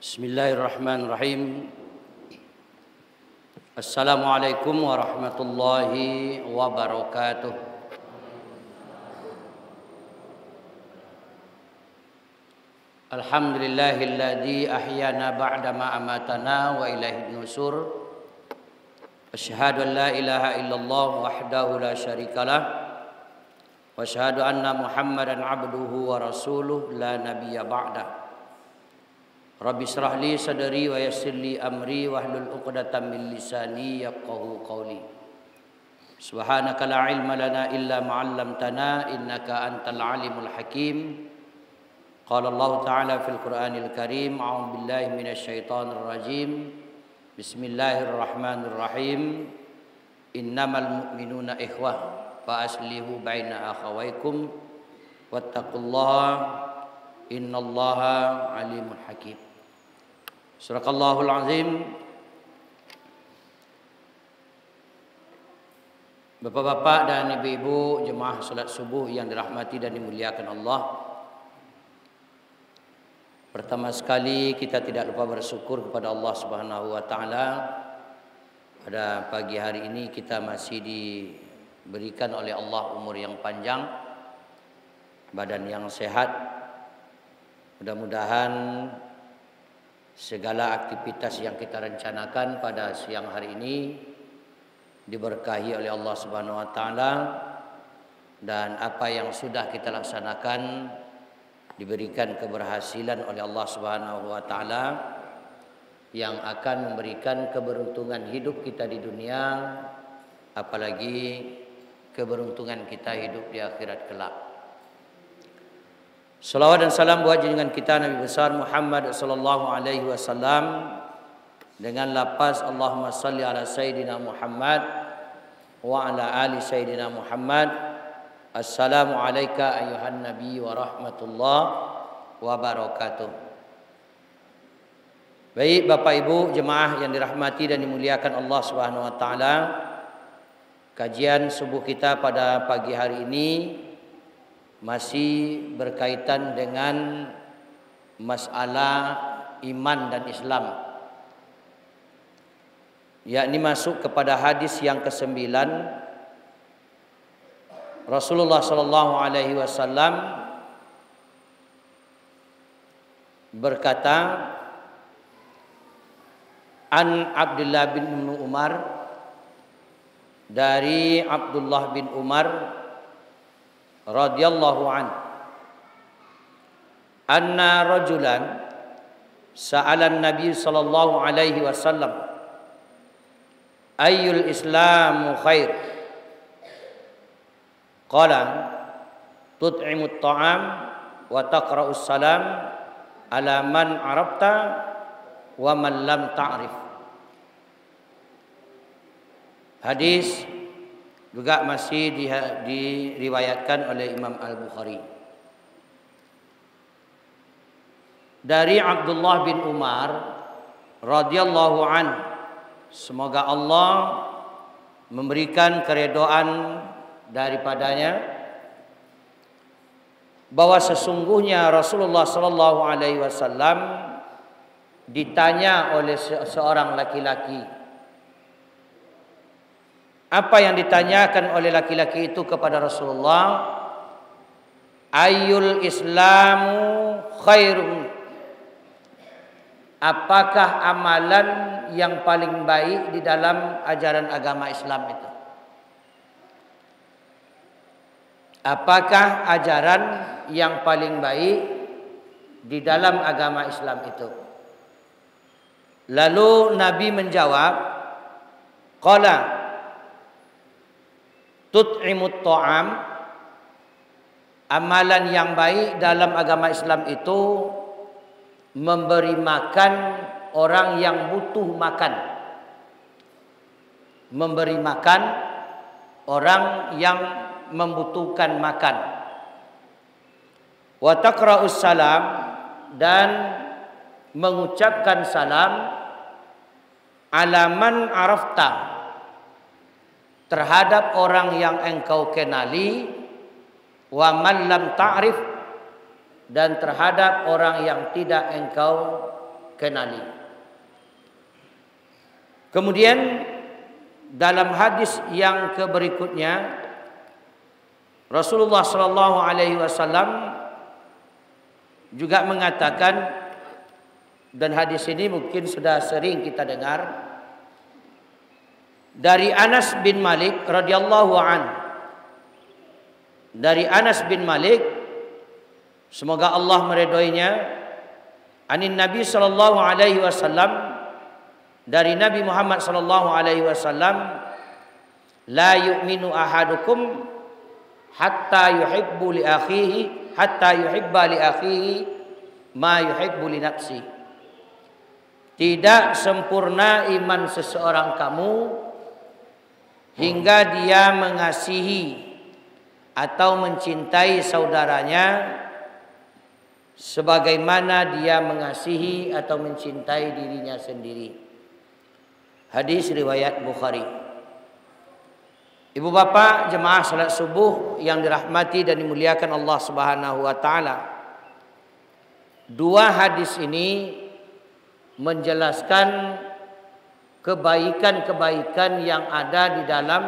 Bismillahirrahmanirrahim. Assalamualaikum warahmatullahi wabarakatuh. Alhamdulillahilladzi ahyana ba'dama amatana wa ilaihin nusur. Asyhadu an la ilaha illallah wahdahu la syarikalah wa asyhadu anna Muhammadan abduhu wa rasuluh la nabiyya ba'da. Rabbi shrah li sadri wa yassir li amri wahlul 'uqdatam min lisani yafqahu qawli. Subhanaka la ilma lana illa ma 'allamtana innaka antal alimul hakim. Qala Allah Ta'ala fil Qur'anil Karim, a'udzu billahi minasy syaithanir rajim. Bismillahirrahmanirrahim. Innamal mu'minuna ikhwah fa aslihu baina akhawaykum wattaqullaha innallaha alimul hakim. Surakallahul azim. Bapak-bapak dan ibu-ibu jemaah salat subuh yang dirahmati dan dimuliakan Allah. Pertama sekali kita tidak lupa bersyukur kepada Allah Subhanahu wa taala. Pada pagi hari ini kita masih diberikan oleh Allah umur yang panjang, badan yang sehat. Mudah-mudahan segala aktivitas yang kita rencanakan pada siang hari ini diberkahi oleh Allah Subhanahu wa taala, dan apa yang sudah kita laksanakan diberikan keberhasilan oleh Allah Subhanahu wa taala yang akan memberikan keberuntungan hidup kita di dunia, apalagi keberuntungan kita hidup di akhirat kelak. Salawat dan salam buat junjungan kita Nabi besar Muhammad sallallahu alaihi wasallam dengan lafaz Allahumma salli ala sayyidina Muhammad wa ala ali sayyidina Muhammad. Assalamu alayka ayuhan nabi wa rahmatullah wa barakatuh. Baik Bapak Ibu jemaah yang dirahmati dan dimuliakan Allah Subhanahu wa taala, kajian subuh kita pada pagi hari ini masih berkaitan dengan masalah iman dan Islam, yakni masuk kepada hadis yang ke-9. Rasulullah sallallahu alaihi wasallam berkata, an Abdullah bin Umar, dari Abdullah bin Umar radhiyallahu an, anna rajulan sa'ala an-nabiy sallallahu alaihi wasallam ayyul islamu khair, qala tut'imut ta'am wa taqra'us salam ala man arafta wa man lam ta'rif. Hadis juga masih diriwayatkan oleh Imam Al-Bukhari. Dari Abdullah bin Umar radhiyallahu an, semoga Allah memberikan keridhaan daripadanya, bahwa sesungguhnya Rasulullah sallallahu alaihi wasallam ditanya oleh seorang laki-laki. Apa yang ditanyakan oleh laki-laki itu kepada Rasulullah? Ayyul islamu khairun, apakah amalan yang paling baik di dalam ajaran agama Islam itu? Apakah ajaran yang paling baik di dalam agama Islam itu? Lalu Nabi menjawab, qala tut'imut ta'am, amalan yang baik dalam agama Islam itu memberi makan orang yang butuh makan. Memberi makan orang yang membutuhkan makan. Wa taqra'us salam, dan mengucapkan salam ala man arafta, terhadap orang yang engkau kenali, wa man lam ta'rif, dan terhadap orang yang tidak engkau kenali. Kemudian dalam hadis yang berikutnya Rasulullah sallallahu alaihi wasallam juga mengatakan, dan hadis ini mungkin sudah sering kita dengar dari Anas bin Malik radhiyallahu an. Dari Anas bin Malik, semoga Allah meridhoinya, anin Nabi sallallahu alaihi wasallam, dari Nabi Muhammad sallallahu alaihi wasallam, la yu'minu ahadukum hatta yuhibba li akhihi ma yuhibbu li nafsi. Tidak sempurna iman seseorang kamu hingga dia mengasihi atau mencintai saudaranya sebagaimana dia mengasihi atau mencintai dirinya sendiri. Hadis riwayat Bukhari. Ibu bapak jemaah salat subuh yang dirahmati dan dimuliakan Allah Subhanahu wa taala. Dua hadis ini menjelaskan kebaikan-kebaikan yang ada di dalam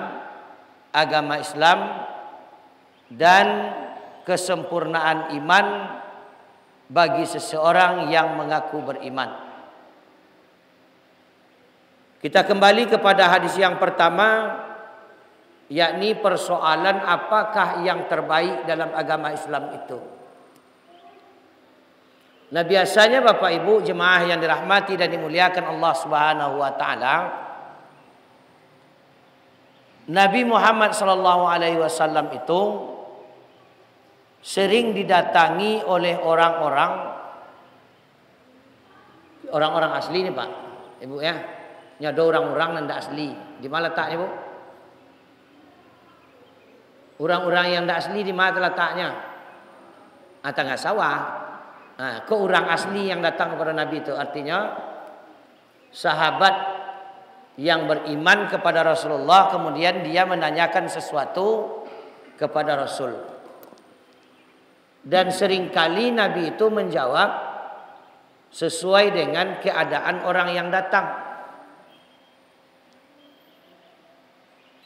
agama Islam dan kesempurnaan iman bagi seseorang yang mengaku beriman. Kita kembali kepada hadis yang pertama, yakni persoalan apakah yang terbaik dalam agama Islam itu. Nah, biasanya Bapak Ibu jemaah yang dirahmati dan dimuliakan Allah Subhanahu wa taala, Nabi Muhammad sallallahu alaihi wasallam itu sering didatangi oleh orang-orang asli nih Pak, Ibu ya. Ada orang-orang yang tidak asli. Di mana letaknya, Bu? Orang-orang yang tidak asli di mana letaknya? Tengah sawah. Nah, ke orang asli yang datang kepada Nabi itu artinya sahabat yang beriman kepada Rasulullah, kemudian dia menanyakan sesuatu kepada Rasul. Dan seringkali Nabi itu menjawab sesuai dengan keadaan orang yang datang.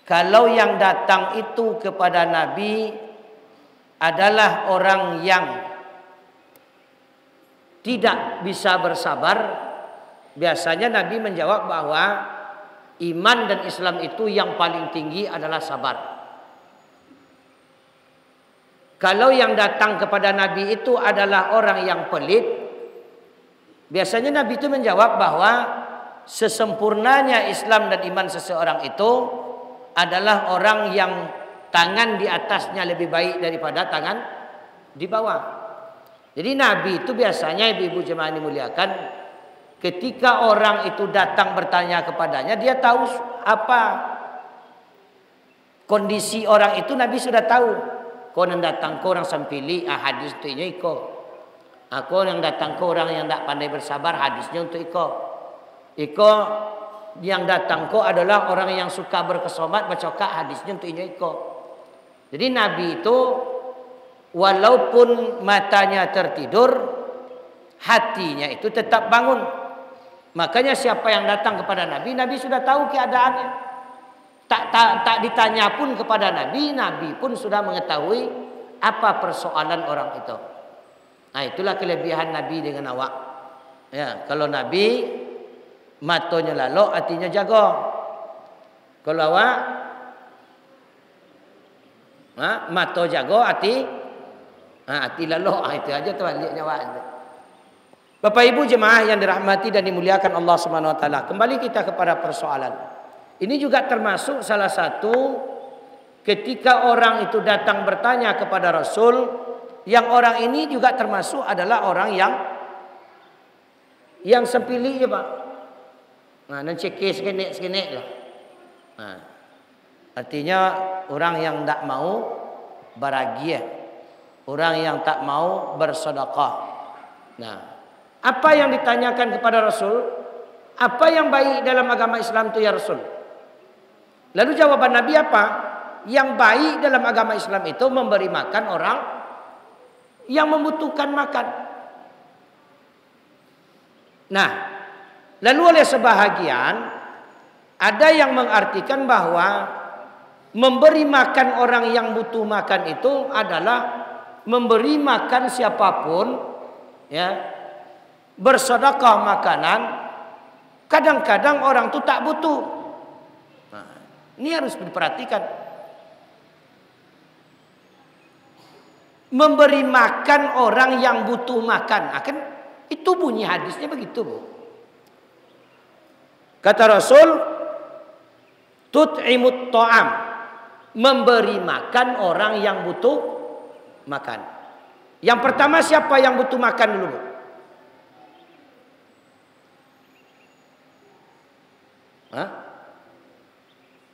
Kalau yang datang itu kepada Nabi adalah orang yang tidak bisa bersabar, biasanya Nabi menjawab bahwa iman dan Islam itu yang paling tinggi adalah sabar. Kalau yang datang kepada Nabi itu adalah orang yang pelit, biasanya Nabi itu menjawab bahwa sesempurnanya Islam dan iman seseorang itu adalah orang yang tangan di atasnya lebih baik daripada tangan di bawah. Jadi Nabi itu biasanya ibu-ibu jemaah dimuliakan, ketika orang itu datang bertanya kepadanya, dia tahu apa kondisi orang itu. Nabi sudah tahu. Kau yang datang ke orang sempili, hadis itu iko. Aku yang datang ke orang yang tidak pandai bersabar, hadisnya untuk iko. Yang datang ko adalah orang yang suka berkesomat, bercokak, hadisnya untuk iko. Jadi Nabi itu walaupun matanya tertidur, hatinya itu tetap bangun. Makanya siapa yang datang kepada Nabi, Nabi sudah tahu keadaannya. Tak ditanya pun kepada Nabi, Nabi pun sudah mengetahui apa persoalan orang itu. Nah, itulah kelebihan Nabi dengan awak. Ya, kalau Nabi matonya lalu, hatinya jago. Kalau awak mato jago, hati lalu. Itu aja tuh baliknya awak. Bapak Ibu jemaah yang dirahmati dan dimuliakan Allah Subhanahu wa taala. Kembali kita kepada persoalan. Ini juga termasuk salah satu ketika orang itu datang bertanya kepada Rasul, yang orang ini juga termasuk adalah orang yang sempili ya Pak. Dan cekis sekenek lah. Artinya orang yang tidak mau beragia, orang yang tak mau bersedekah. Nah, apa yang ditanyakan kepada Rasul? Apa yang baik dalam agama Islam itu ya Rasul? Lalu jawaban Nabi apa? Yang baik dalam agama Islam itu memberi makan orang yang membutuhkan makan. Nah, lalu oleh sebahagian ada yang mengartikan bahwa memberi makan orang yang butuh makan itu adalah memberi makan siapapun, ya, bersedekah makanan. Kadang-kadang orang itu tak butuh. Nah, ini harus diperhatikan. Memberi makan orang yang butuh makan. Akan itu bunyi hadisnya begitu, Bu. Kata Rasul, tut'imut ta'am, memberi makan orang yang butuh makan. Yang pertama siapa yang butuh makan dulu, Bu? Hah?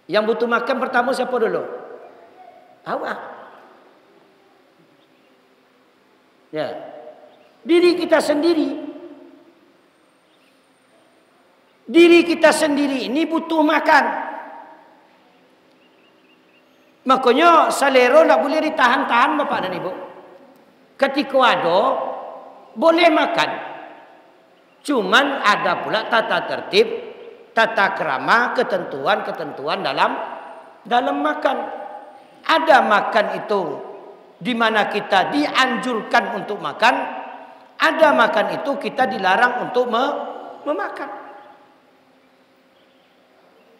Yang butuh makan pertama siapa dulu? Awak. Ya. Diri kita sendiri. Diri kita sendiri ini butuh makan. Makanya selera tak boleh ditahan-tahan Bapak dan Ibu. Ketika ada boleh makan. Cuman ada pula tata tertib, tata krama, ketentuan-ketentuan dalam makan. Ada makan itu di mana kita dianjurkan untuk makan, ada makan itu kita dilarang untuk memakan.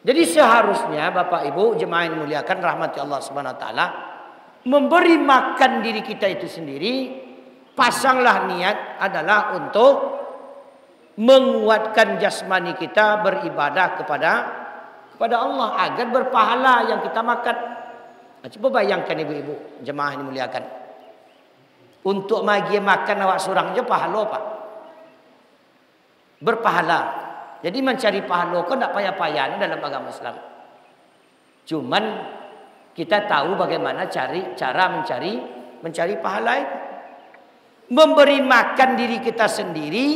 Jadi seharusnya Bapak Ibu jemaah yang dimuliakan rahmati Allah Subhanahu wa taala, memberi makan diri kita itu sendiri, pasanglah niat adalah untuk menguatkan jasmani kita beribadah kepada Allah agar berpahala yang kita makan. Nah, coba bayangkan ibu-ibu jemaah yang dimuliakan. Untuk magi makan awak surang je pahala Pak. Berpahala. Jadi mencari pahala kok tak payah-payah dalam agama Islam. Cuman kita tahu bagaimana cara mencari pahala itu. Memberi makan diri kita sendiri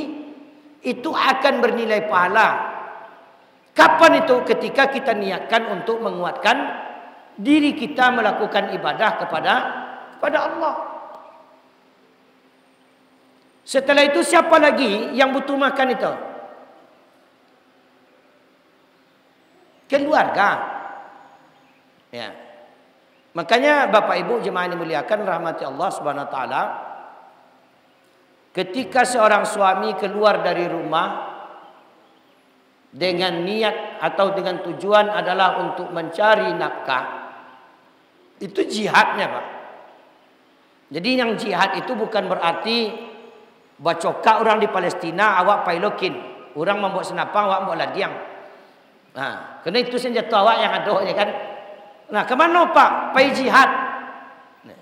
itu akan bernilai pahala. Kapan itu? Ketika kita niatkan untuk menguatkan diri kita melakukan ibadah kepada Allah. Setelah itu siapa lagi yang butuh makan itu? Keluarga. Ya. Makanya Bapak Ibu jemaah yang dimuliakan rahmati Allah Subhanahu wa taala, ketika seorang suami keluar dari rumah dengan niat atau dengan tujuan adalah untuk mencari nafkah, itu jihadnya Pak. Jadi yang jihad itu bukan berarti bacoka orang di Palestina awak pailokin, orang membuat senapang awak membuat ladiang. Nah, karena itu senjata awak yang ada ya kan. Nah, kemana Pak? Pai jihad. Nah,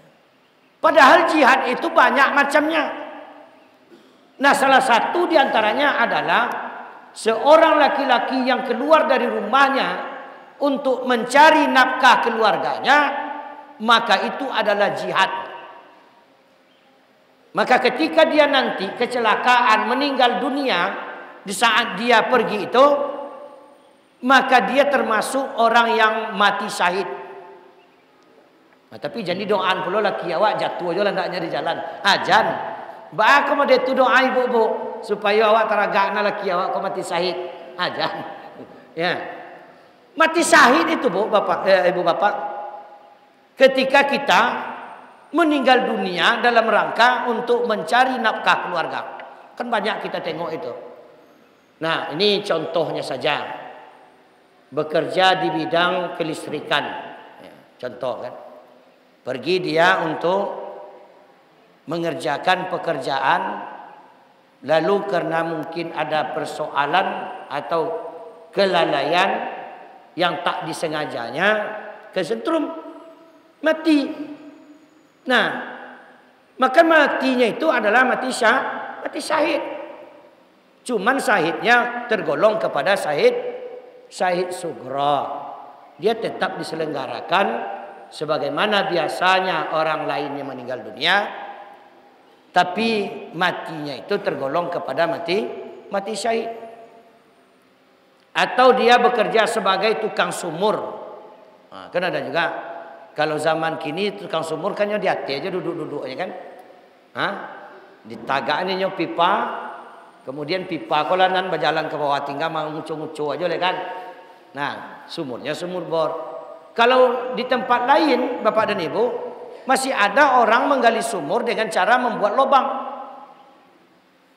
padahal jihad itu banyak macamnya. Nah, salah satu diantaranya adalah seorang laki-laki yang keluar dari rumahnya untuk mencari nafkah keluarganya, maka itu adalah jihad. Maka ketika dia nanti kecelakaan meninggal dunia di saat dia pergi itu, maka dia termasuk orang yang mati syahid. Nah, tapi jadi doaan pula laki awak jatuh aja lah ndaknya di jalan. Ajan. Ba aku mau itu doa ibu-ibu supaya awak teragakna laki awak kau mati syahid. Ajan. Ya. Mati syahid itu Bu, Bapak, Ibu Bapak. Ketika kita meninggal dunia dalam rangka untuk mencari nafkah keluarga. Kan banyak kita tengok itu. Nah, ini contohnya saja. Bekerja di bidang kelistrikan. Ya, contoh kan. Pergi dia untuk mengerjakan pekerjaan, lalu karena mungkin ada persoalan atau kelalaian yang tak disengajanya, kesentrum, mati. Nah, maka matinya itu adalah mati syahid. Cuman syahidnya tergolong kepada syahid sughra. Dia tetap diselenggarakan sebagaimana biasanya orang lain yang meninggal dunia, tapi matinya itu tergolong kepada mati syahid. Atau dia bekerja sebagai tukang sumur. Nah, kan ada juga. Kalau zaman kini tukang sumur kan di hati aja duduk-duduk ya kan. Hah? Ditagaknya pipa, Kemudian pipa kolanan berjalan ke bawah tinggal mengucu-ngucu aja kan. Nah, sumurnya sumur bor. Kalau di tempat lain Bapak dan Ibu masih ada orang menggali sumur dengan cara membuat lubang.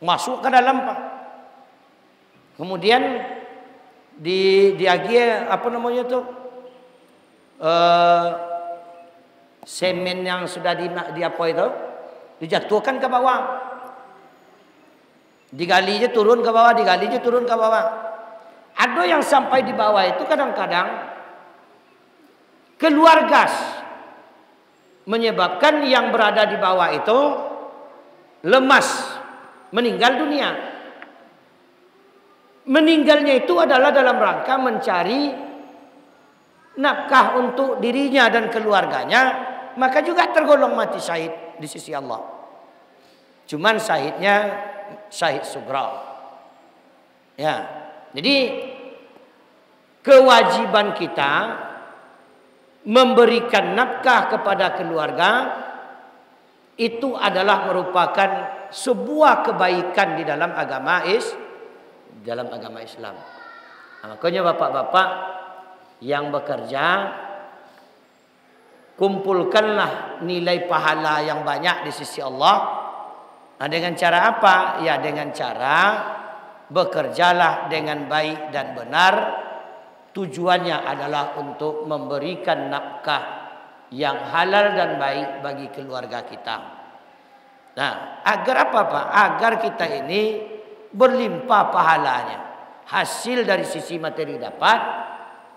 Masuk ke dalam Pak. Kemudian di apa namanya tuh? Semen yang sudah di apa itu? Dijatuhkan ke bawah. Digalinya turun ke bawah, digalinya turun ke bawah. Ada yang sampai di bawah itu kadang-kadang keluar gas. Menyebabkan yang berada di bawah itu lemas, meninggal dunia. Meninggalnya itu adalah dalam rangka mencari nafkah untuk dirinya dan keluarganya, maka juga tergolong mati syahid di sisi Allah. Cuman syahidnya syahid sugra. Ya. Jadi kewajiban kita memberikan nafkah kepada keluarga itu adalah merupakan sebuah kebaikan di dalam agama Islam. Nah, makanya bapak-bapak yang bekerja, kumpulkanlah nilai pahala yang banyak di sisi Allah. Nah, dengan cara apa? Ya dengan cara bekerjalah dengan baik dan benar. Tujuannya adalah untuk memberikan nafkah yang halal dan baik bagi keluarga kita. Nah, agar apa Pak? Agar kita ini berlimpah pahalanya. Hasil dari sisi materi dapat,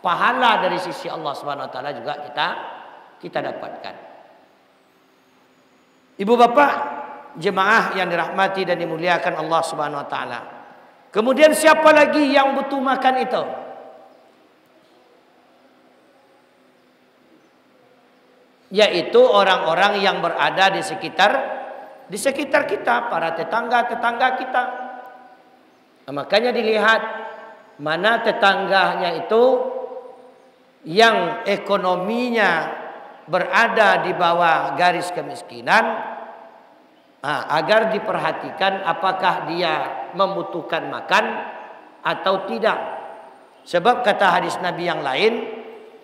pahala dari sisi Allah Subhanahu wa taala juga kita dapatkan. Ibu bapak, jemaah yang dirahmati dan dimuliakan Allah Subhanahu wa taala. Kemudian siapa lagi yang butuh makan itu? Yaitu orang-orang yang berada di sekitar kita, para tetangga-tetangga kita. Nah, makanya dilihat mana tetangganya itu yang ekonominya berada di bawah garis kemiskinan, agar diperhatikan apakah dia membutuhkan makan atau tidak. Sebab kata hadis Nabi yang lain,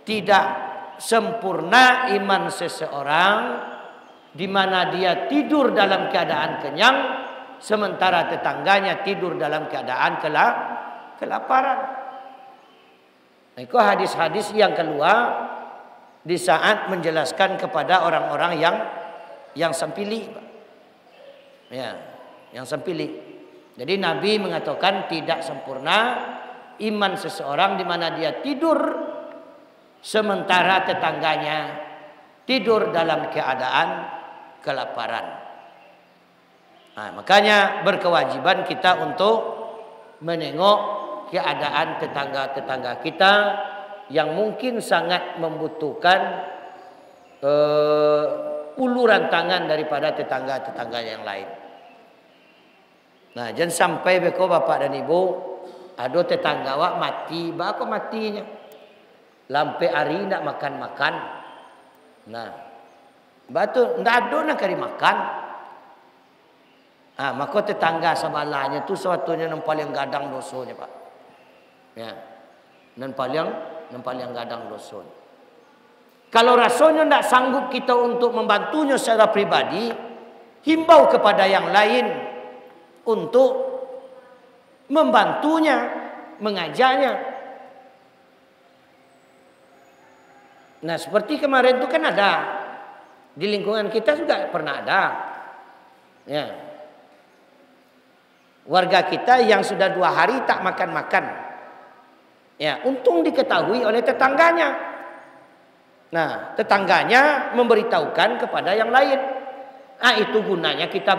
tidak sempurna iman seseorang di mana dia tidur dalam keadaan kenyang sementara tetangganya tidur dalam keadaan kelaparan. Itu hadis-hadis yang keluar di saat menjelaskan kepada orang-orang yang sempili. Ya, yang sempili. Jadi Nabi mengatakan tidak sempurna iman seseorang di mana dia tidur sementara tetangganya tidur dalam keadaan kelaparan. Nah, makanya berkewajiban kita untuk menengok keadaan tetangga-tetangga kita yang mungkin sangat membutuhkan uluran tangan daripada tetangga-tetangga yang lain. Nah, jangan sampai beko bapak dan ibu ada tetangga wak mati, bako matinya. Lampai hari nak makan-makan. Nah, batu ndak ada nak kari makan. Maka tetangga sebelahnya tu suatunya yang paling gadang dosonya, Pak. Ya. Yang paling gadang dosonya. Kalau rasanya ndak sanggup kita untuk membantunya secara pribadi, himbau kepada yang lain untuk membantunya, mengajarnya. Nah, seperti kemarin itu kan ada di lingkungan kita juga pernah ada, ya, warga kita yang sudah 2 hari tak makan-makan, ya, untung diketahui oleh tetangganya. Nah, tetangganya memberitahukan kepada yang lain. Itu gunanya kita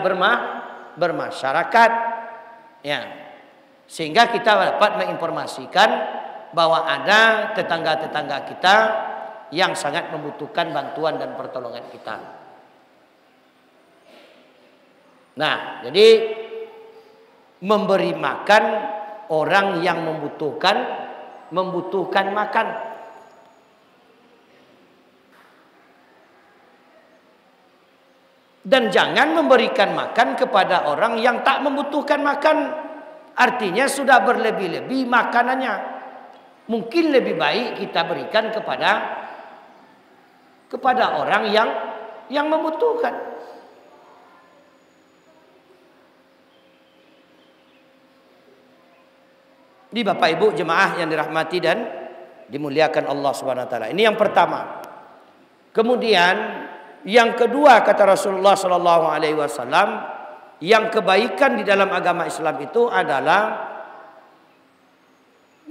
bermasyarakat, ya, sehingga kita dapat menginformasikan bahwa ada tetangga-tetangga kita yang sangat membutuhkan bantuan dan pertolongan kita. Nah, jadi memberi makan orang yang membutuhkan makan. Dan jangan memberikan makan kepada orang yang tak membutuhkan makan. Artinya sudah berlebih-lebih makanannya. Mungkin lebih baik kita berikan kepada orang yang membutuhkan. Di Bapak Ibu jemaah yang dirahmati dan dimuliakan Allah Subhanahu wa taala. Ini yang pertama. Kemudian yang kedua kata Rasulullah sallallahu alaihi wasallam, yang kebaikan di dalam agama Islam itu adalah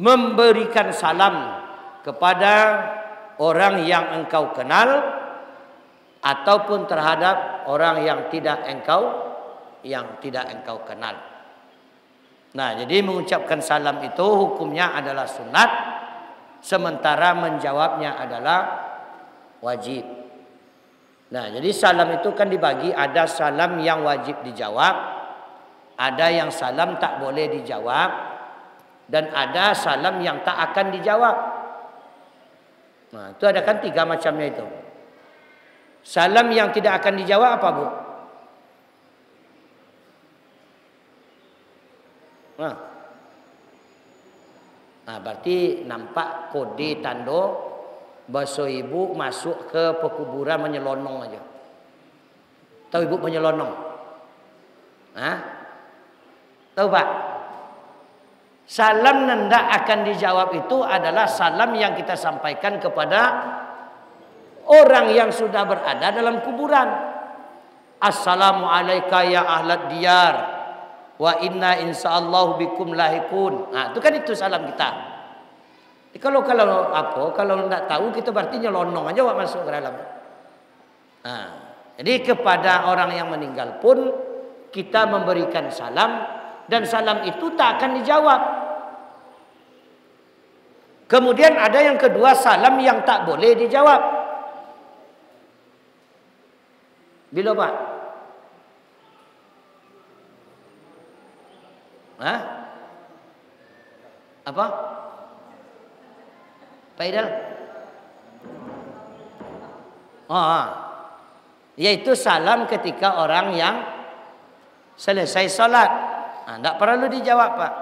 memberikan salam kepada orang yang engkau kenal ataupun terhadap orang yang tidak engkau kenal. Nah, jadi mengucapkan salam itu hukumnya adalah sunat, sementara menjawabnya adalah wajib. Nah, jadi salam itu kan dibagi, ada salam yang wajib dijawab, ada yang salam tak boleh dijawab, dan ada salam yang tak akan dijawab. Nah, itu ada kan 3 macamnya itu. Salam yang tidak akan dijawab apa, Bu? Nah, berarti nampak kode tando bahasa ibu masuk ke pekuburan menyelonong aja. Tahu ibu menyelonong? Tahu Pak? Salam nanda akan dijawab itu adalah salam yang kita sampaikan kepada orang yang sudah berada dalam kuburan. Assalamualaikum ya ahlad diyar. Wa inna insyaallah bikum lahikun. Nah, itu salam kita. Kalau enggak tahu kita berarti nyelonong aja masuk ke dalam. Nah, jadi kepada orang yang meninggal pun kita memberikan salam dan salam itu tak akan dijawab. Kemudian ada yang kedua, salam yang tak boleh dijawab. Bila Pak? Apa? Pak Idal? Yaitu salam ketika orang yang selesai sholat. Tidak perlu dijawab Pak.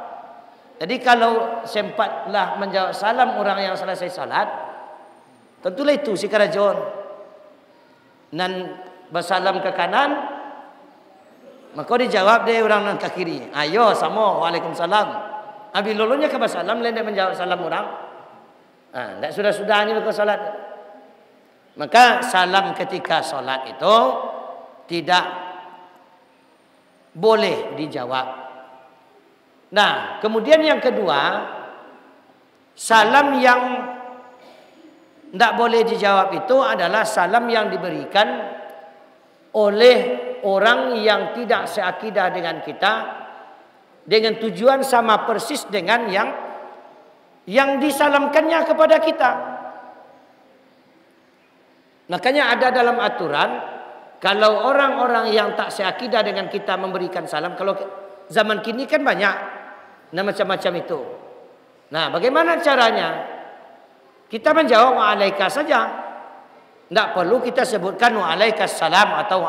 Jadi kalau sempatlah menjawab salam orang yang selesai sholat, tentulah itu si kerajon. Dan bersalam ke kanan, maka dijawab deh orang ke kiri. Ayo sama, waalaikumsalam. Habis lulunya ke salam, lain dia menjawab salam orang. Tidak sudah-sudah ini ke salat. Maka salam ketika salat itu tidak boleh dijawab. Nah, kemudian yang kedua, salam yang tidak boleh dijawab itu adalah salam yang diberikan oleh orang yang tidak seakidah dengan kita, dengan tujuan sama persis dengan yang disalamkannya kepada kita. Makanya ada dalam aturan, kalau orang-orang yang tak seakidah dengan kita memberikan salam, kalau zaman kini kan banyak macam-macam itu. Nah, bagaimana caranya? Kita menjawab wa'alaika saja. Tidak perlu kita sebutkan wa'alaikassalam atau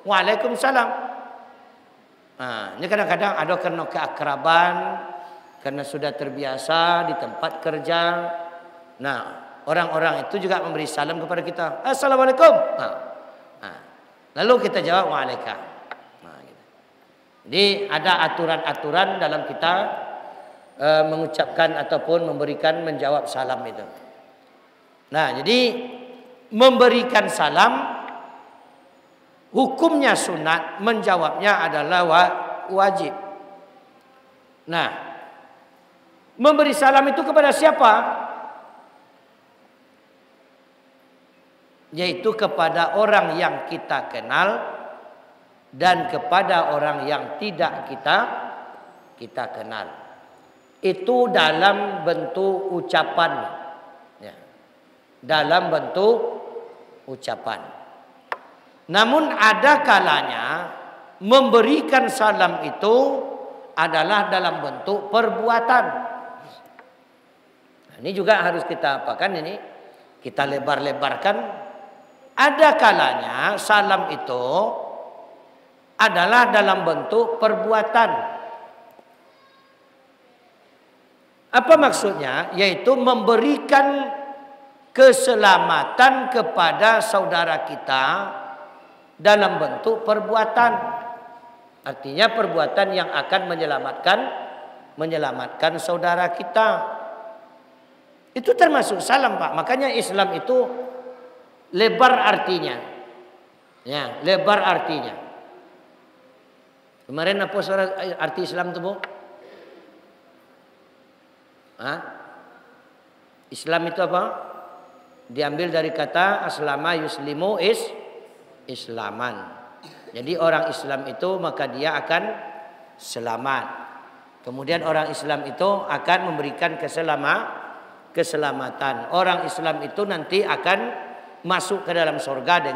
wa'alaikumsalam. Nah, ini kadang-kadang ada karena keakraban, karena sudah terbiasa di tempat kerja. Nah, orang-orang itu juga memberi salam kepada kita. Assalamualaikum. Lalu kita jawab wa'alaika. Gitu. Jadi ada aturan-aturan dalam kita mengucapkan ataupun menjawab salam itu. Nah, jadi memberikan salam hukumnya sunat, menjawabnya adalah wajib. Nah, memberi salam itu kepada siapa? Yaitu kepada orang yang kita kenal dan kepada orang yang tidak kita kenal. Itu dalam bentuk ucapan. Ya. Dalam bentuk ucapan. Namun ada kalanya memberikan salam itu adalah dalam bentuk perbuatan. Nah, ini juga harus kita apakan ini? Kita lebar-lebarkan. Ada kalanya salam itu adalah dalam bentuk perbuatan. Apa maksudnya? Yaitu memberikan keselamatan kepada saudara kita dalam bentuk perbuatan. Artinya perbuatan yang akan menyelamatkan saudara kita. Itu termasuk salam, Pak. Makanya Islam itu lebar artinya. Ya, lebar artinya. Kemarin apa arti Islam itu, Bu? Hah? Islam itu apa? Diambil dari kata aslama yuslimu islaman. Jadi orang Islam itu maka dia akan selamat. Kemudian orang Islam itu akan memberikan keselamatan. Orang Islam itu nanti akan masuk ke dalam surga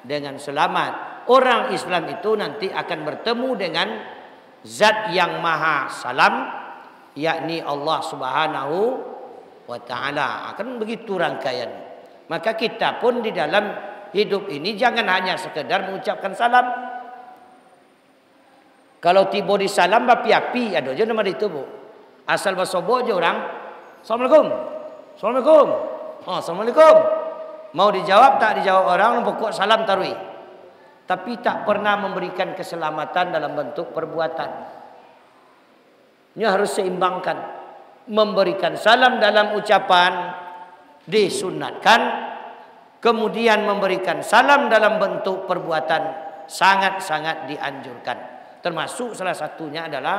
dengan selamat. Orang Islam itu nanti akan bertemu dengan Zat yang Maha Salam, yakni Allah Subhanahu wa Ta'ala. Akan begitu rangkaian. Maka kita pun di dalam hidup ini jangan hanya sekedar mengucapkan salam. Kalau tiba di salam api-api ada aja nama itu, Bu. Asal basobo aja orang, Assalamualaikum. Assalamualaikum. Oh, Assalamualaikum. Mau dijawab tak dijawab orang, pokok salam tarui. Tapi tak pernah memberikan keselamatan dalam bentuk perbuatan. Ini harus seimbangkan. Memberikan salam dalam ucapan disunatkan, kemudian memberikan salam dalam bentuk perbuatan sangat-sangat dianjurkan. Termasuk salah satunya adalah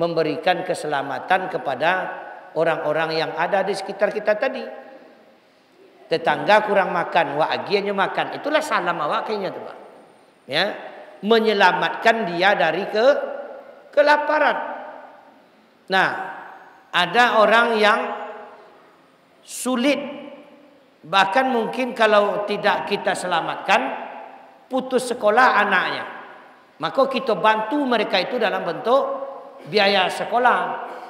memberikan keselamatan kepada orang-orang yang ada di sekitar kita tadi. Tetangga kurang makan, wa agiannya makan. Itulah salam awak kayaknya tuh, Pak. Ya, menyelamatkan dia dari kelaparan. Nah, ada orang yang sulit, bahkan mungkin kalau tidak kita selamatkan putus sekolah anaknya, maka kita bantu mereka itu dalam bentuk biaya sekolah,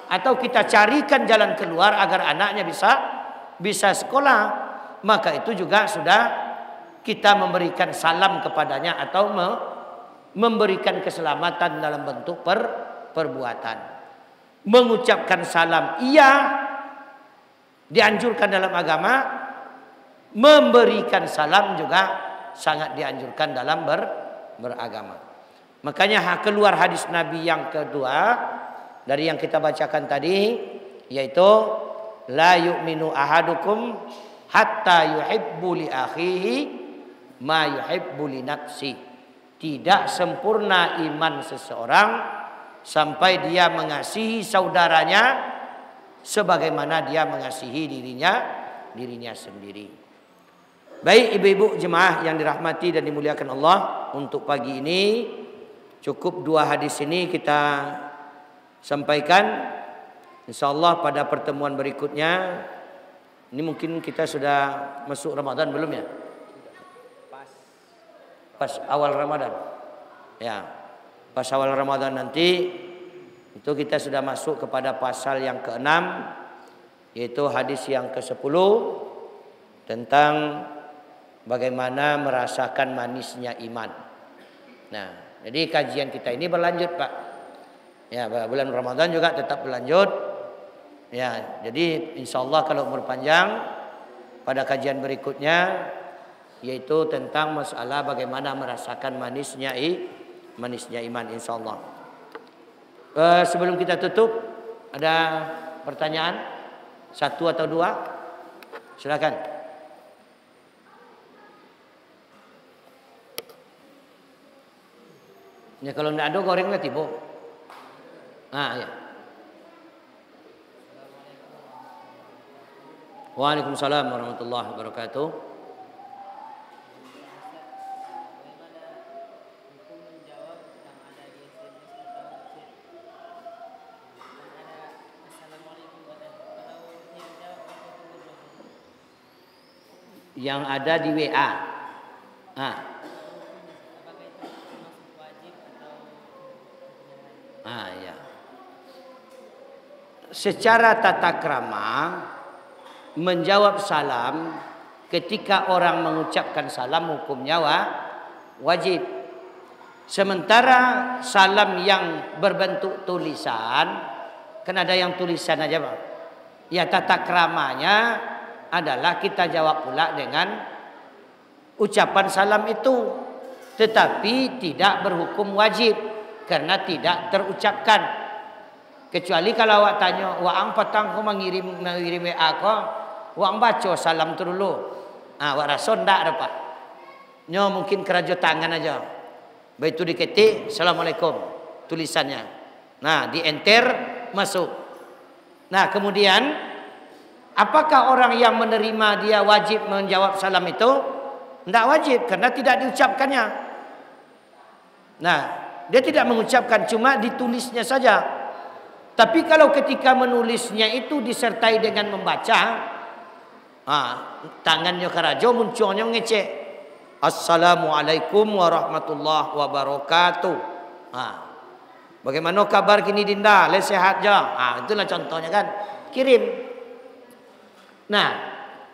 atau kita carikan jalan keluar agar anaknya bisa sekolah. Maka itu juga sudah kita memberikan salam kepadanya atau memberikan keselamatan dalam bentuk perbuatan. Mengucapkan salam iya dianjurkan dalam agama, memberikan salam juga sangat dianjurkan dalam beragama. Makanya keluar hadis Nabi yang kedua dari yang kita bacakan tadi, yaitu la yu'minu ahadukum hatta yuhibbu li akhihi ma yuhibbu li nafsi. Tidak sempurna iman seseorang sampai dia mengasihi saudaranya sebagaimana dia mengasihi dirinya sendiri. Baik ibu-ibu jemaah yang dirahmati dan dimuliakan Allah, untuk pagi ini cukup 2 hadis ini kita sampaikan. Insyaallah pada pertemuan berikutnya, ini mungkin kita sudah masuk Ramadan belum ya? Pas awal Ramadan. Ya, pas awal Ramadan nanti itu kita sudah masuk kepada pasal yang ke-6, yaitu hadis yang ke-10 tentang bagaimana merasakan manisnya iman. Nah, jadi kajian kita ini berlanjut, Pak. Ya, bulan Ramadan juga tetap berlanjut. Ya, jadi insyaallah kalau umur panjang pada kajian berikutnya, yaitu tentang masalah bagaimana merasakan manisnya iman insyaallah. Sebelum kita tutup, ada pertanyaan 1 atau 2? Silakan. Ya kalau tidak ada gorenglah tibo. Ya. Waalaikumsalam warahmatullahi wabarakatuh. Yang ada di WA. Ya. Secara tata krama menjawab salam ketika orang mengucapkan salam hukumnya wajib. Sementara salam yang berbentuk tulisan Kan ada yang tulisan aja Pak. Ya tata keramanya adalah kita jawab pula dengan ucapan salam itu. Tetapi tidak berhukum wajib. Karena tidak terucapkan. Kecuali kalau awak tanya, wang petang kau mengirim WA kau, wang baca salam tu dulu. Awak rasa ndak ada Pak. Nyo mungkin kerajo tangan aja. Begitu diketik, Assalamualaikum tulisannya. Nah, di enter masuk. Nah, kemudian apakah orang yang menerima dia wajib menjawab salam itu? Tidak wajib karena tidak diucapkannya. Nah, dia tidak mengucapkan, cuma ditulisnya saja. Tapi kalau ketika menulisnya itu disertai dengan membaca, tangannya kerajo munculnya ngecek. Assalamualaikum warahmatullahi wabarakatuh. Bagaimana kabar kini Dinda? Le sehat ja? Itulah contohnya kan. Kirim. Nah,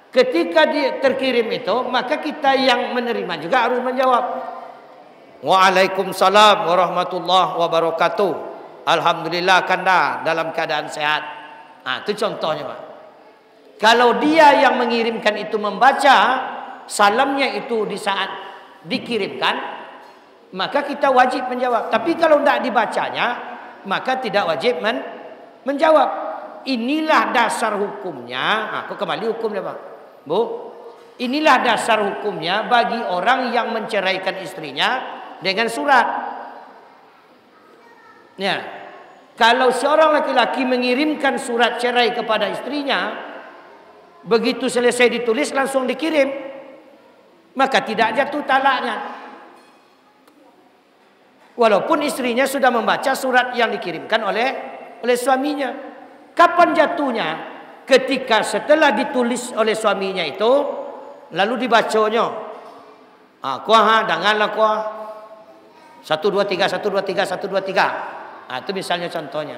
ketika dia terkirim itu, maka kita yang menerima juga harus menjawab. Waalaikumsalam warahmatullahi wabarakatuh. Alhamdulillah kanda dalam keadaan sehat. Itu contohnya Pak. Kalau dia yang mengirimkan itu membaca salamnya itu di saat dikirimkan, maka kita wajib menjawab. Tapi kalau tidak dibacanya, maka tidak wajib menjawab. Inilah dasar hukumnya. Aku kembali hukumnya Pak. Bu, inilah dasar hukumnya bagi orang yang menceraikan istrinya dengan surat. Ya, kalau seorang laki-laki mengirimkan surat cerai kepada istrinya, begitu selesai ditulis langsung dikirim, maka tidak jatuh talaknya. Walaupun istrinya sudah membaca surat yang dikirimkan oleh suaminya. Kapan jatuhnya? Ketika setelah ditulis oleh suaminya itu, lalu dibacanya. Kuah, danganlah kuah. 1, 2, 3, 1, 2, 3, 1, 2, 3. Itu misalnya contohnya.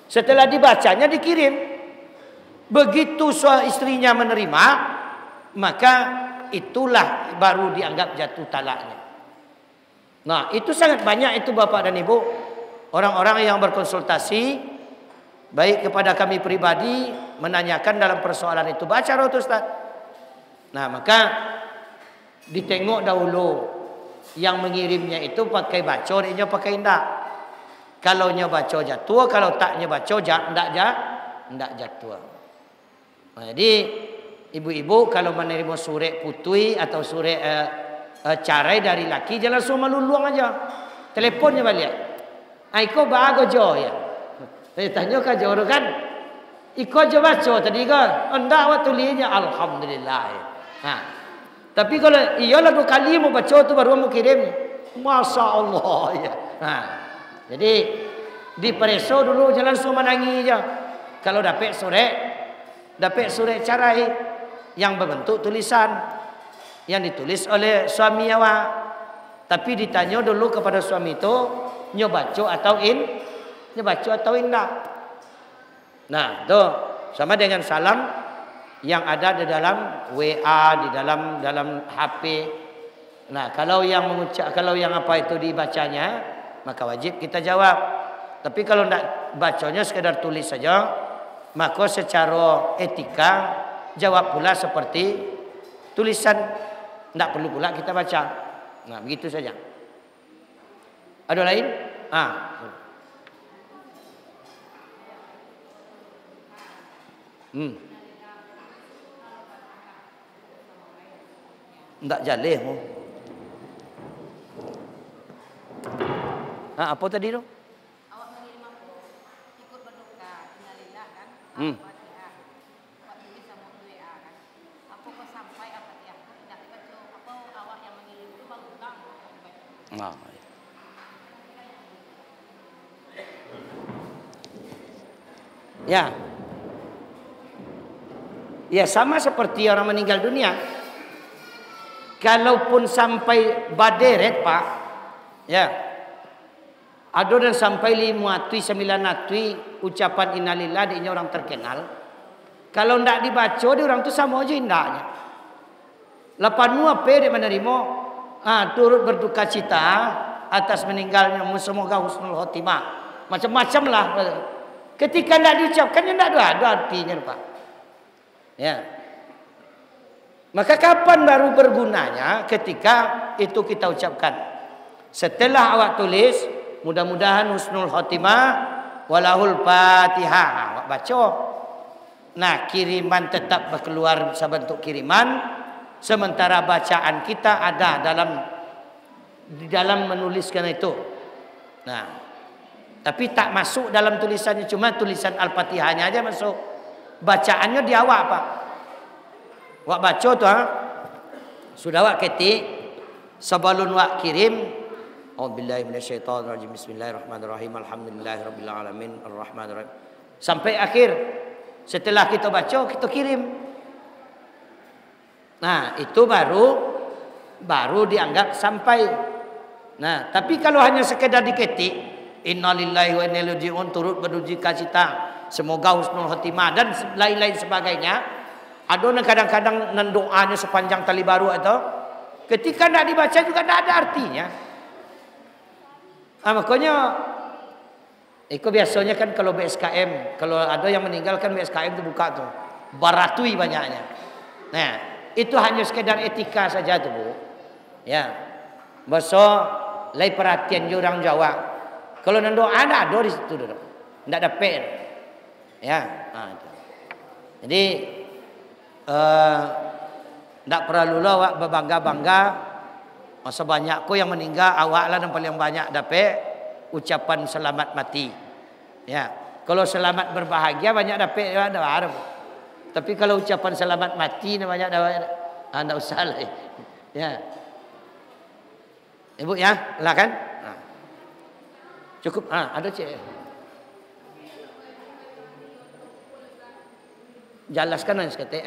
Setelah dibacanya dikirim. Begitu istrinya menerima, maka itulah baru dianggap jatuh talaknya. Nah, itu sangat banyak itu Bapak dan Ibu. Orang-orang yang berkonsultasi, baik kepada kami pribadi, menanyakan dalam persoalan itu. Baca roh Ustaz. Nah, maka ditengok dahulu. Yang mengirimnya itu pakai baca, dia pakai ndak. Kalau nya baca jatuh, kalau tak nya baca ndak jatuh. Nah, jadi ibu-ibu kalau menerima surat putui atau surat cerai dari laki, jangan langsung meluluang aja. Teleponnya balik. Iko bago jo ya. Saya tanya ke joro kan. Iko jo baca tadi kan. Ndak wa tulinya alhamdulillah. Tapi kalau iyalah 2 kali mau baca tu baru mau kirim. Masya Allah ya. Jadi dipreso dulu jangan langsung menangi aja. Kalau dapat surat cerai yang berbentuk tulisan yang ditulis oleh suami awak. Tapi ditanya dulu kepada suami itu nyobaco atau indah. Nah, itu sama dengan salam yang ada di dalam WA, di dalam HP. Nah, kalau yang apa itu dibacanya, maka wajib kita jawab. Tapi kalau tidak bacanya sekedar tulis saja, maka secara etika jawab pula seperti tulisan. Tidak perlu pula kita baca. Nah, begitu saja. Ada lain? Tidak jaleh. Apa tadi tu? Awak mengirim aku ikut berduka, innalillah kan? Waktu itu sama WA kan? Aku kok sampai apa dia? Tidak baca. Apa awak yang mengirim itu baru pulang? Ya. Ya sama seperti orang meninggal dunia. Kalaupun sampai baderet Pak, ya. Ada dan sampai 5 atui 9 atui ucapan innalillah dia orang terkenal. Kalau ndak dibaca dia orang tu sama aja indahnya. Lepas nu apa dia menerima turut berduka cita atas meninggalnya, semoga husnul khotimah. Macam-macam lah. Ketika tidak diucapkannya tidak ada artinya, Pak. Ya. Maka kapan baru bergunanya? Ketika itu kita ucapkan. Setelah awak tulis, mudah-mudahan husnul khotimah walahul fatihah. Awak baca. Nah, kiriman tetap keluar sebentuk kiriman. Sementara bacaan kita ada di dalam menuliskan itu. Nah, tapi tak masuk dalam tulisannya, cuma tulisan Al-Fatihahnya aja masuk. Bacaannya di awak, Pak. Wak baca tu sudah wak ketik sebelum wak kirim. Auzubillahi minasyaitonirrajim. Bismillahirrahmanirrahim. Alhamdulillahirabbil alamin arrahmanirrahim. Sampai akhir. Setelah kita baca, kita kirim. Nah, itu baru dianggap sampai. Nah, tapi kalau hanya sekedar diketik, innalillahi wa inna ilaihi raji'un, turut berduka cita, semoga husnul khotimah dan lain-lain sebagainya. Ada kadang-kadang doanya sepanjang tali baru atau ketika tidak dibaca juga tidak ada artinya. Nah, makanya itu biasanya kan kalau BSKM, kalau ada yang meninggalkan BSKM itu buka tuh baratui banyaknya. Nah, itu hanya sekedar etika saja tuh, Bu. Ya. Besok lay perhatian je orang Jawa. Kalau nando ada di situ dah. Enggak ada pen. Ya. Itu. Jadi enggak perlu lah awak berbangga-bangga. Masa banyak ko yang meninggal, awak lah yang paling banyak dapat ucapan selamat mati. Ya. Kalau selamat berbahagia banyak dapat ada. Tapi kalau ucapan selamat mati namanya anda usah lah. Ya. Ibu ya, lah kan? Cukup. Ada cik. Jelaskan aja sekali.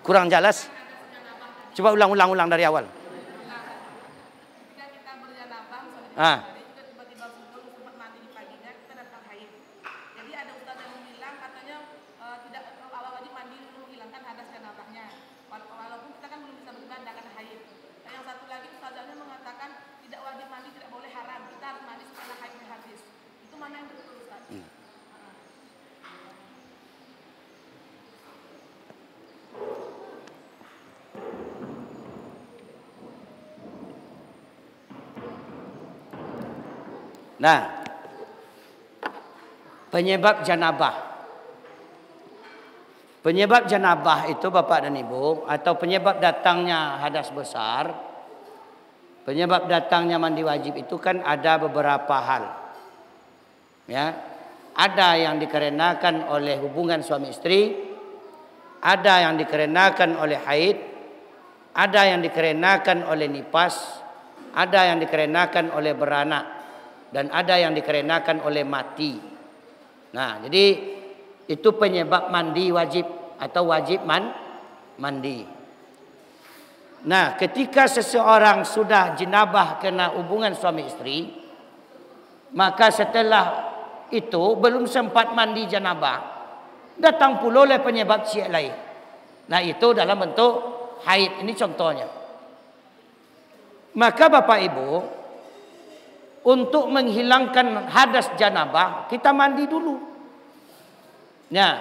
Kurang jelas. Coba ulang dari awal. Ketika kita berjanabah, tiba-tiba subuh sempat mandi di paginya, kita datang haid. Jadi ada ustaz yang bilang katanya tidak awal wajib mandi dulu menghilangkan hadas janabahnya. Walaupun kita kan belum bisa beribadah karena haid. Dan yang satu lagi ustaznya mengatakan tidak wajib mandi, tidak boleh haram. Kita harus mandi setelah haidnya habis. Itu mana yang betul, Ustaz? Nah, penyebab janabah. Penyebab janabah itu Bapak dan Ibu, atau penyebab datangnya hadas besar, penyebab datangnya mandi wajib itu kan ada beberapa hal. Ya, ada yang dikarenakan oleh hubungan suami istri, ada yang dikarenakan oleh haid, ada yang dikarenakan oleh nifas, ada yang dikarenakan oleh beranak, dan ada yang dikarenakan oleh mati. Nah, jadi itu penyebab mandi wajib atau wajib mandi. Nah, ketika seseorang sudah jenabah kena hubungan suami istri, maka setelah itu belum sempat mandi janabah, datang pula oleh penyebab syiah lain. Nah, itu dalam bentuk haid. Ini contohnya. Maka Bapak Ibu, untuk menghilangkan hadas janabah, kita mandi dulu. Nah,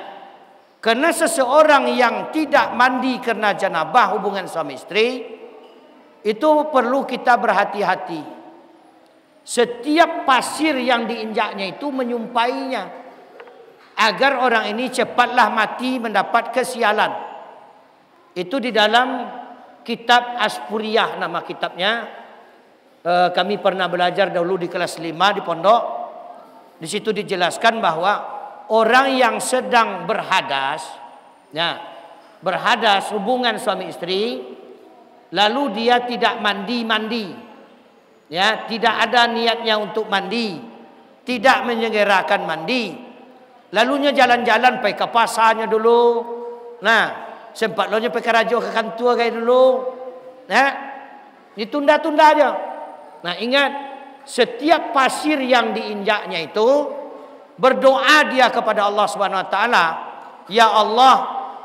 karena seseorang yang tidak mandi karena janabah hubungan suami istri, itu perlu kita berhati-hati. Setiap pasir yang diinjaknya itu menyumpainya, agar orang ini cepatlah mati mendapat kesialan. Itu di dalam kitab Aspuriyah nama kitabnya. Kami pernah belajar dahulu di kelas 5 di pondok. Di situ dijelaskan bahwa orang yang sedang berhadas, ya, berhadas hubungan suami istri, lalu dia tidak mandi, ya, tidak ada niatnya untuk mandi, tidak menyegerakan mandi, lalunya jalan-jalan pergi ke pasarnya dulu, nah, sempat lonya pergi rajo ke kantor kayak dulu, nah, ditunda-tunda aja. Nah, ingat, setiap pasir yang diinjaknya itu Berdoa dia kepada Allah Subhanahu Wa Taala, ya Allah,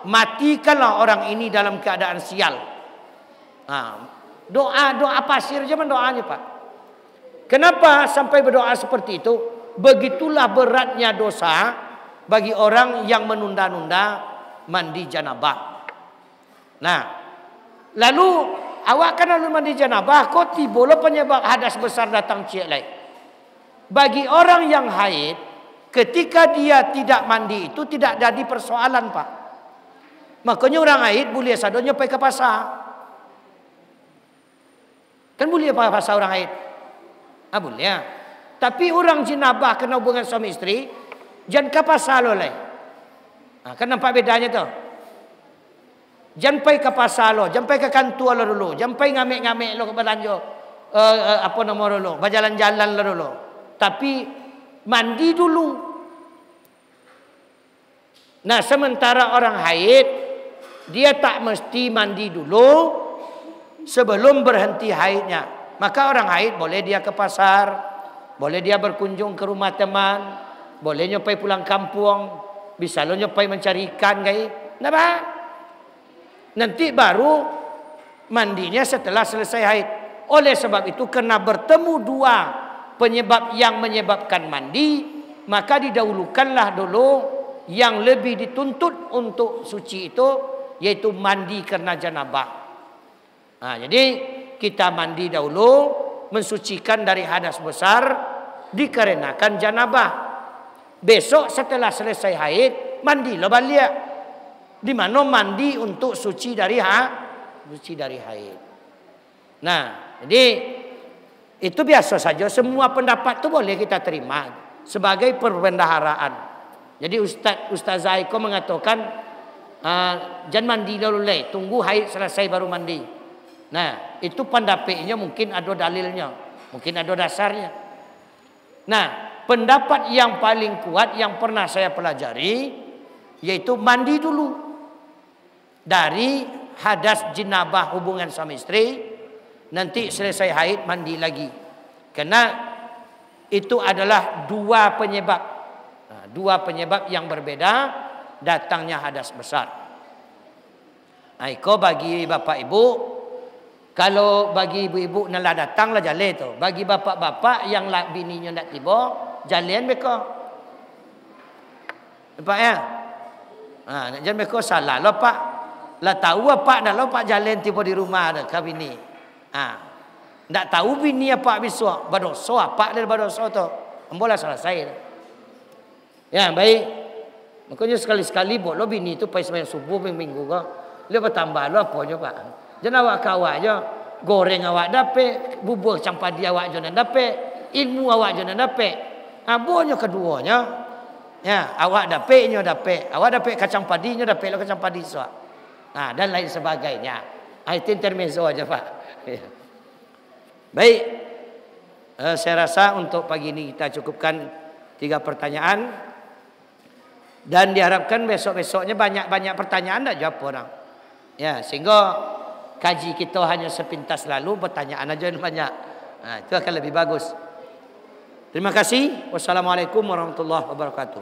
matikanlah orang ini dalam keadaan sial. Doa pasir zaman doanya Pak. Kenapa sampai berdoa seperti itu? Begitulah beratnya dosa bagi orang yang menunda-nunda mandi janabah. Nah, lalu awak kan lalu mandi janabah, kok tiba penyebab hadas besar datang cik lain. Bagi orang yang haid, ketika dia tidak mandi itu tidak jadi persoalan Pak. Makanya orang haid boleh sadonya pergi ke pasar. Kan boleh pergi ke pasar orang haid? Boleh ya. Tapi orang jenabah kena hubungan suami istri, jangan ke pasar lo leh. Kan nampak bedanya tu. Jangan pergi ke pasar lo, jangan pergi ke kantor lo dulu, jangan pergi ngamik-ngamik lo ke belanja apa nama lo, berjalan-jalan lo dulu. Tapi mandi dulu. Nah, sementara orang haid dia tak mesti mandi dulu sebelum berhenti haidnya. Maka orang haid boleh dia ke pasar, boleh dia berkunjung ke rumah teman, boleh nyopai pulang kampung, bisa lo nyopai mencari ikan kayak. Nah, nanti baru mandinya setelah selesai haid. Oleh sebab itu kena bertemu dua penyebab yang menyebabkan mandi, maka didahulukanlah dulu yang lebih dituntut untuk suci itu, yaitu mandi karena janabah. Jadi kita mandi dahulu mensucikan dari hadas besar dikarenakan janabah. Besok setelah selesai haid mandilah balik. Di mana mandi untuk suci dari haid. Nah, jadi itu biasa saja, semua pendapat itu boleh kita terima sebagai perbendaharaan. Jadi Ustazah Aiko mengatakan jangan mandi dulu leh, tunggu haid selesai baru mandi. Nah, itu pendapatnya mungkin ada dalilnya, mungkin ada dasarnya. Nah, pendapat yang paling kuat yang pernah saya pelajari yaitu mandi dulu. Dari hadas jenabah hubungan suami istri, nanti selesai haid mandi lagi. Karena itu adalah dua penyebab. Dua penyebab yang berbeda datangnya hadas besar. Iko bagi bapak ibu, kalau bagi ibu-ibu nak datang lah jalan tu. Bagi bapak-bapak yang bininya nak tiba, jalan mereka. Nampak ya? Jangan mereka salah lah Pak. Lah tahu apa nak lo Pak jalan tiba di rumah ada ke bini. Tak tahu bini apa besok. Berdosa apa dari berdosa tu. Ambolah selesai. Ya baik. Makanya sekali-sekali boleh bini tu pergi sembahyang subuh minggu ke. Dia bertambah lo apanya Pak. Jangan awak kawak je. Goreng awak dapat. Bubur campadi awak jangan dapat. Ilmu awak jangan dapat. Abonya keduanya. Ya, awak dapatnya dapat. Awak dapat kacang padinya dapat lo kacang padi suak. Dan lain sebagainya. Itu intermezzo aja Pak. Baik. Saya rasa untuk pagi ini kita cukupkan 3 pertanyaan. Dan diharapkan besok-besoknya banyak-banyak pertanyaan tak jawab orang. Ya, sehingga kaji kita hanya sepintas lalu, pertanyaan aja yang banyak. Itu akan lebih bagus. Terima kasih. Wassalamualaikum warahmatullahi wabarakatuh.